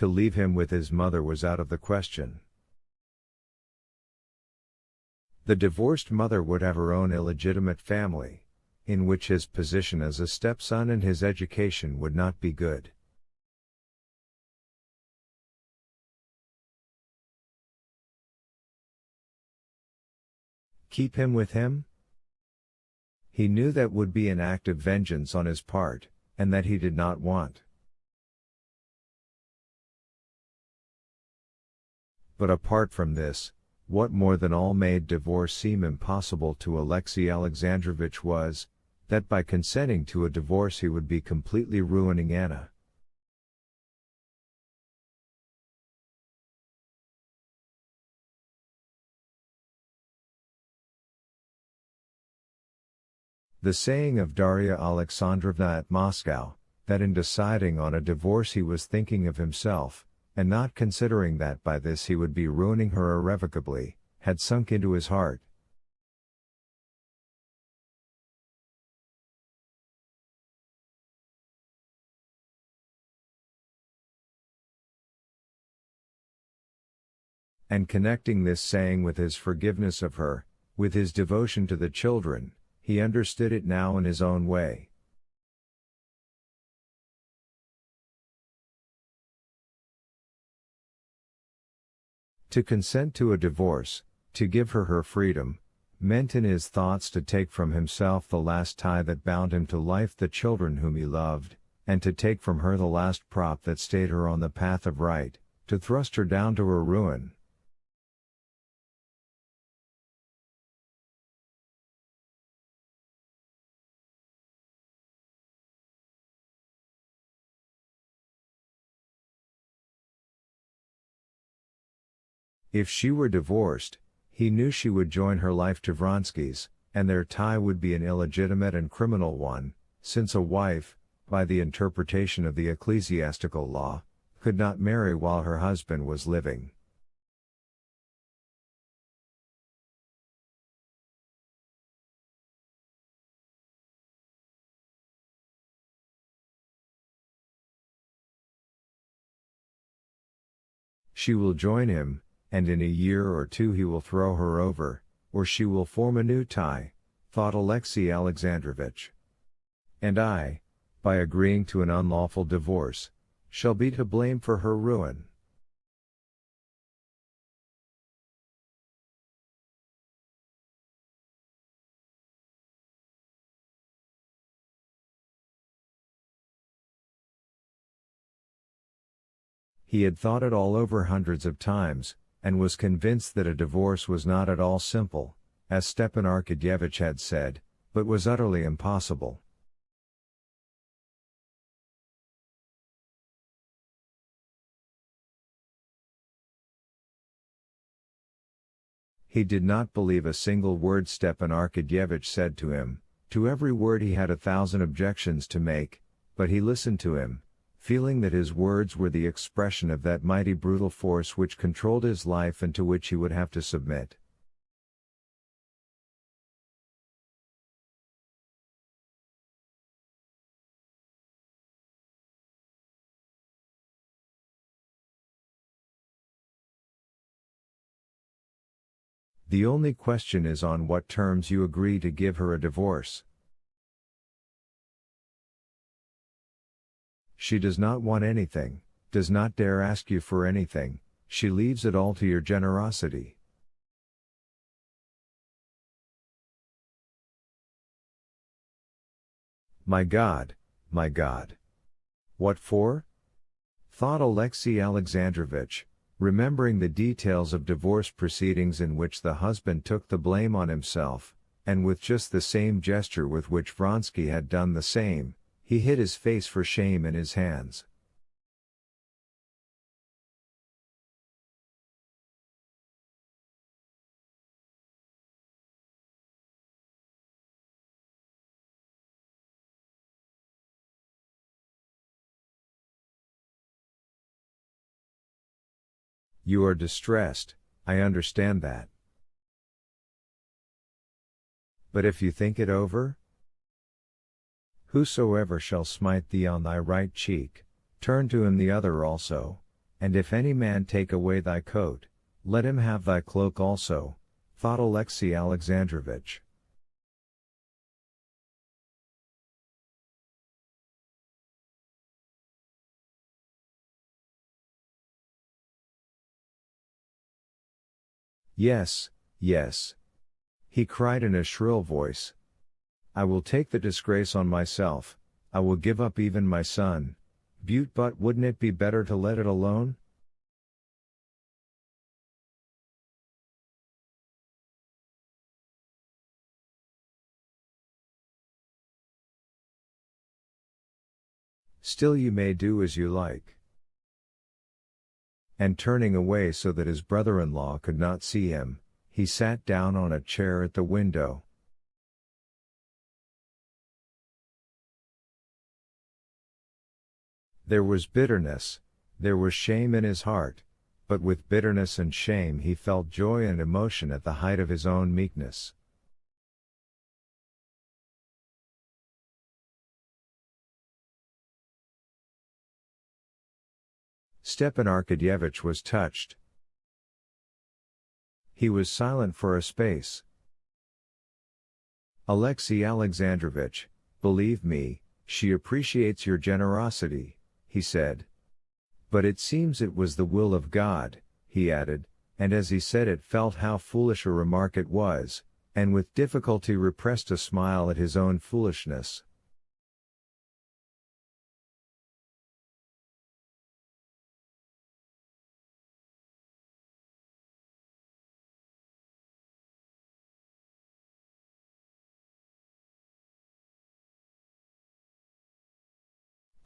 To leave him with his mother was out of the question. The divorced mother would have her own illegitimate family, in which his position as a stepson and his education would not be good. Keep him with him? He knew that would be an act of vengeance on his part, and that he did not want. But apart from this, what more than all made divorce seem impossible to Alexei Alexandrovich was, that by consenting to a divorce he would be completely ruining Anna. The saying of Darya Alexandrovna at Moscow, that in deciding on a divorce he was thinking of himself, and not considering that by this he would be ruining her irrevocably, had sunk into his heart. And connecting this saying with his forgiveness of her, with his devotion to the children, he understood it now in his own way. To consent to a divorce, to give her her freedom, meant in his thoughts to take from himself the last tie that bound him to life, the children whom he loved, and to take from her the last prop that stayed her on the path of right, to thrust her down to her ruin. If she were divorced, he knew she would join her life to Vronsky's, and their tie would be an illegitimate and criminal one, since a wife, by the interpretation of the ecclesiastical law, could not marry while her husband was living. She will join him, and in a year or two he will throw her over, or she will form a new tie, thought Alexei Alexandrovich. And I, by agreeing to an unlawful divorce, shall be to blame for her ruin. He had thought it all over hundreds of times, and was convinced that a divorce was not at all simple, as Stepan Arkadyevitch had said, but was utterly impossible. He did not believe a single word Stepan Arkadyevitch said to him. To every word he had 1,000 objections to make, but he listened to him, feeling that his words were the expression of that mighty brutal force which controlled his life and to which he would have to submit. The only question is on what terms you agree to give her a divorce. She does not want anything, does not dare ask you for anything, she leaves it all to your generosity. My God, my God! What for? Thought Alexei Alexandrovich, remembering the details of divorce proceedings in which the husband took the blame on himself, and with just the same gesture with which Vronsky had done the same, he hid his face for shame in his hands. You are distressed, I understand that. But if you think it over? Whosoever shall smite thee on thy right cheek, turn to him the other also, And if any man take away thy coat, let him have thy cloak also, thought Alexey Alexandrovitch. Yes, yes, he cried in a shrill voice. I will take the disgrace on myself, I will give up even my son. But wouldn't it be better to let it alone? Still you may do as you like. And turning away so that his brother-in-law could not see him, he sat down on a chair at the window. There was bitterness, there was shame in his heart, but with bitterness and shame he felt joy and emotion at the height of his own meekness. Stepan Arkadyevitch was touched. He was silent for a space. Alexey Alexandrovitch, believe me, she appreciates your generosity, he said. But it seems it was the will of God, he added, and as he said it felt how foolish a remark it was, and with difficulty repressed a smile at his own foolishness.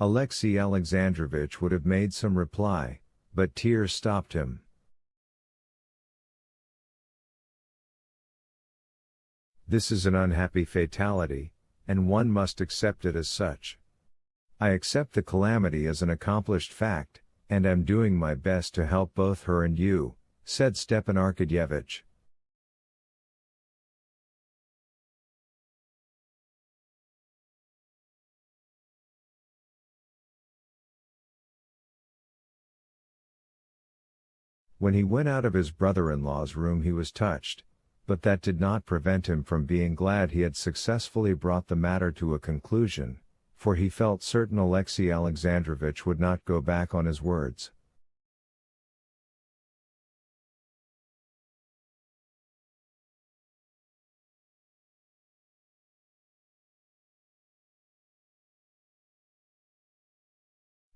Alexey Alexandrovitch would have made some reply, but tears stopped him. This is an unhappy fatality, and one must accept it as such. I accept the calamity as an accomplished fact, and am doing my best to help both her and you, said Stepan Arkadyevitch. When he went out of his brother-in-law's room he was touched, but that did not prevent him from being glad he had successfully brought the matter to a conclusion, for he felt certain Alexey Alexandrovitch would not go back on his words.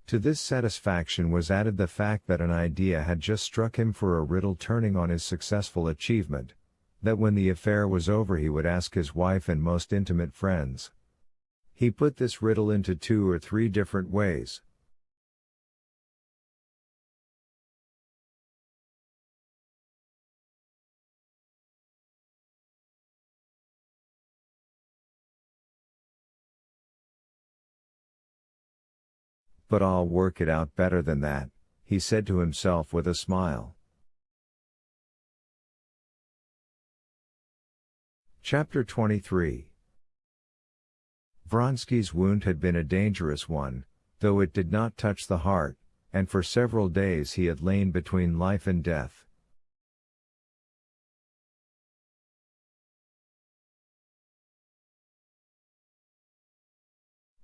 To this satisfaction was added the fact that an idea had just struck him for a riddle turning on his successful achievement, that when the affair was over he would ask his wife and most intimate friends. He put this riddle into 2 or 3 different ways. But I'll work it out better than that, he said to himself with a smile. Chapter 23. Vronsky's wound had been a dangerous one, though it did not touch the heart, and for several days he had lain between life and death.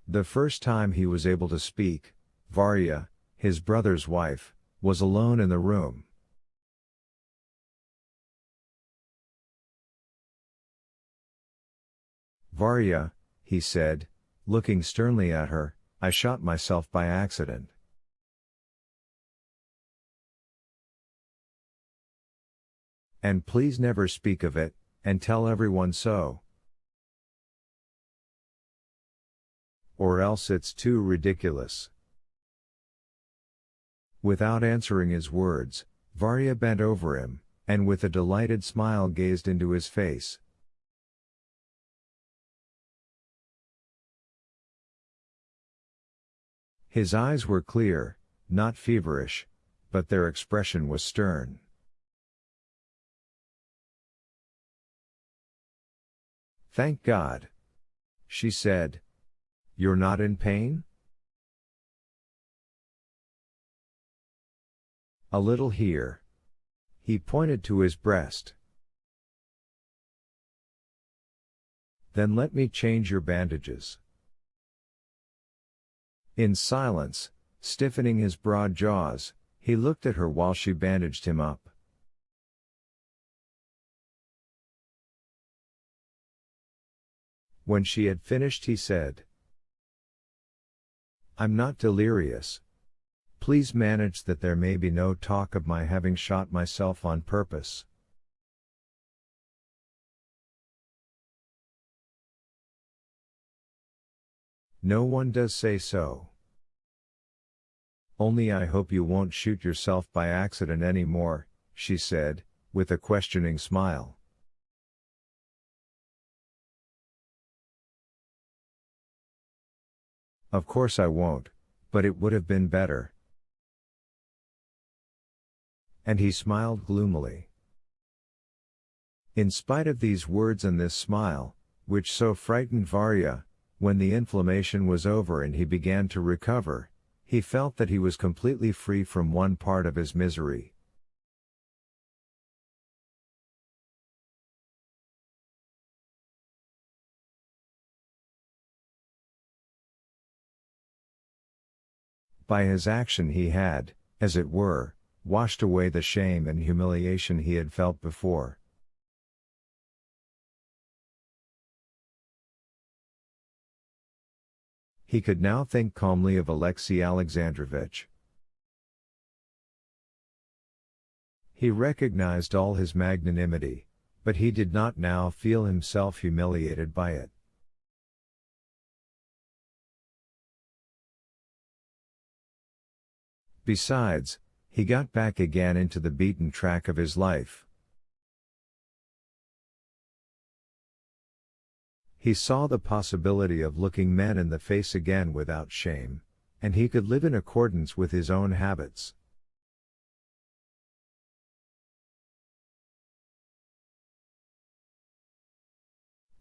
The first time he was able to speak, Varya, his brother's wife, was alone in the room. Varya, he said, looking sternly at her, I shot myself by accident. And please never speak of it, and tell everyone so. Or else it's too ridiculous. Without answering his words, Varya bent over him, and with a delighted smile gazed into his face. His eyes were clear, not feverish, but their expression was stern. Thank God, she said. You're not in pain? A little here. He pointed to his breast. Then let me change your bandages. In silence, stiffening his broad jaws, he looked at her while she bandaged him up. When she had finished, he said, I'm not delirious. Please manage that there may be no talk of my having shot myself on purpose. No one does say so. Only I hope you won't shoot yourself by accident any more, she said, with a questioning smile. Of course I won't, but it would have been better. And he smiled gloomily. In spite of these words and this smile, which so frightened Varya, when the inflammation was over and he began to recover, he felt that he was completely free from one part of his misery. By his action he had, as it were, washed away the shame and humiliation he had felt before. He could now think calmly of Alexey Alexandrovich. He recognized all his magnanimity, but he did not now feel himself humiliated by it. Besides, he got back again into the beaten track of his life. He saw the possibility of looking men in the face again without shame, and he could live in accordance with his own habits.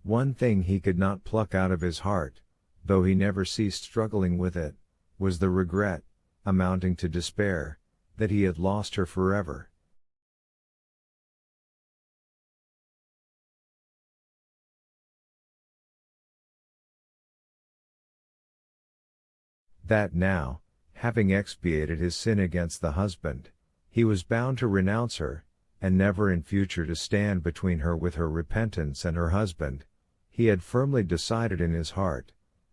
One thing he could not pluck out of his heart, though he never ceased struggling with it, was the regret, amounting to despair, that he had lost her forever. That now, having expiated his sin against the husband, he was bound to renounce her, and never in future to stand between her with her repentance and her husband, he had firmly decided in his heart,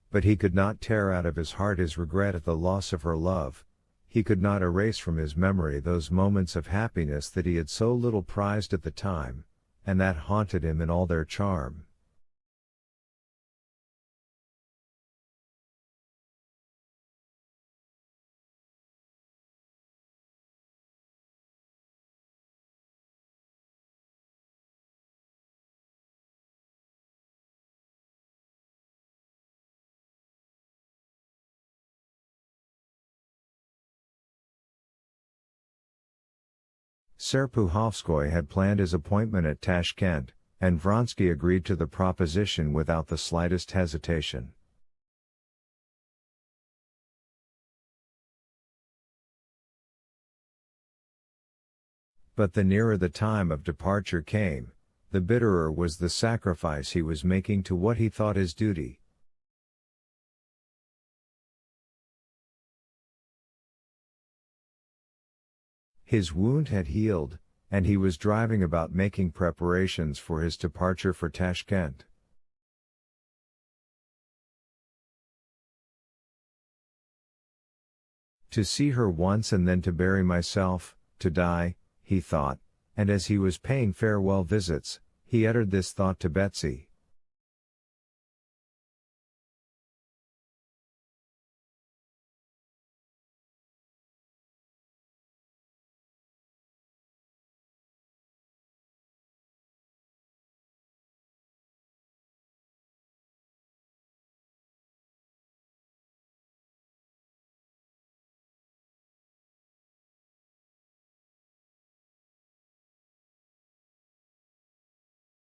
but he could not tear out of his heart his regret at the loss of her love. He could not erase from his memory those moments of happiness that he had so little prized at the time, and that haunted him in all their charm. Serpuhovskoy had planned his appointment at Tashkent, and Vronsky agreed to the proposition without the slightest hesitation. But the nearer the time of departure came, the bitterer was the sacrifice he was making to what he thought his duty. His wound had healed, and he was driving about making preparations for his departure for Tashkent. To see her once and then to bury myself, to die, he thought, and as he was paying farewell visits, he uttered this thought to Betsy.